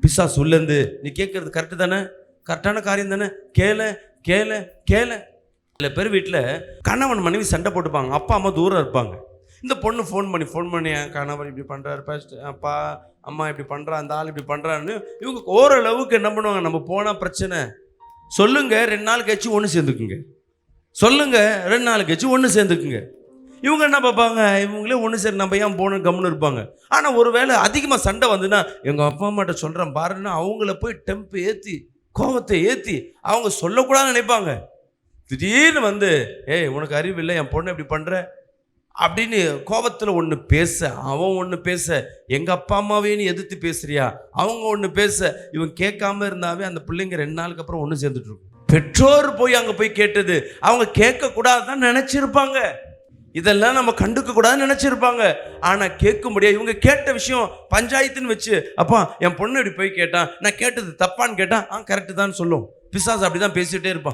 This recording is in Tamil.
பிசாசு உள்ளேருந்து நீ கேட்கறது கரெக்டு தானே, கரெக்டான காரியம் தானே, கேள கேள கேள. சில பேர் வீட்டில் கணவன் மனைவி சண்டை போட்டுப்பாங்க, அப்பா அம்மா தூரம் இருப்பாங்க. இந்த பொண்ணு ஃபோன் பண்ணி என் கணவர் இப்படி பண்ணுறாரு, அப்பா அம்மா இப்படி பண்ணுறா, அந்த ஆள் இப்படி பண்ணுறான்னு இவங்க ஓரளவுக்கு என்ன பண்ணுவாங்க, நம்ம போனால் பிரச்சனை சொல்லுங்க 2 நாள் கழிச்சு ஒன்று சேர்ந்துக்குங்க, சொல்லுங்க 2 நாள் கழிச்சு ஒன்று சேர்ந்துக்குங்க. இவங்க என்ன பார்ப்பாங்க, இவங்களே ஒன்று சரி நம்ம ஏன் போன கம்முன்னு இருப்பாங்க. ஆனால் ஒரு வேளை அதிகமாக சண்டை வந்துன்னா எங்கள் அப்பா அம்மாட்ட சொல்கிறேன் பாருன்னா அவங்கள போய் டெம்பு ஏற்றி கோபத்தை ஏற்றி அவங்க சொல்லக்கூடாதுன்னு நினைப்பாங்க. திடீர்னு வந்து ஏய் உனக்கு அறிவு இல்லை, என் பொண்ணு இப்படி பண்ணுற அப்படின்னு கோபத்தில் ஒன்று பேச, அவன் ஒன்று பேச, எங்கள் அப்பா அம்மாவேன்னு எதிர்த்து பேசுறியா, அவங்க ஒன்று பேச, இவன் கேட்காம இருந்தாவே அந்த பிள்ளைங்க 2 நாளுக்கு அப்புறம் ஒன்று சேர்ந்துட்டு இருக்கும். பெற்றோர் போய் அங்கே போய் கேட்டது அவங்க கேட்கக்கூடாதுன்னு நினச்சிருப்பாங்க, இதெல்லாம் நம்ம கண்டுக்க கூடாதுன்னு நினச்சிருப்பாங்க. ஆனால் கேட்க முடியாது. இவங்க கேட்ட விஷயம் பஞ்சாயத்துன்னு வச்சு, அப்பா என் பொண்ணு இப்படி போய் கேட்டான், நான் கேட்டது தப்பான்னு கேட்டான், கரெக்டு தான் சொல்லும். பிசாசு அப்படி தான் பேசிகிட்டே இருப்பான்.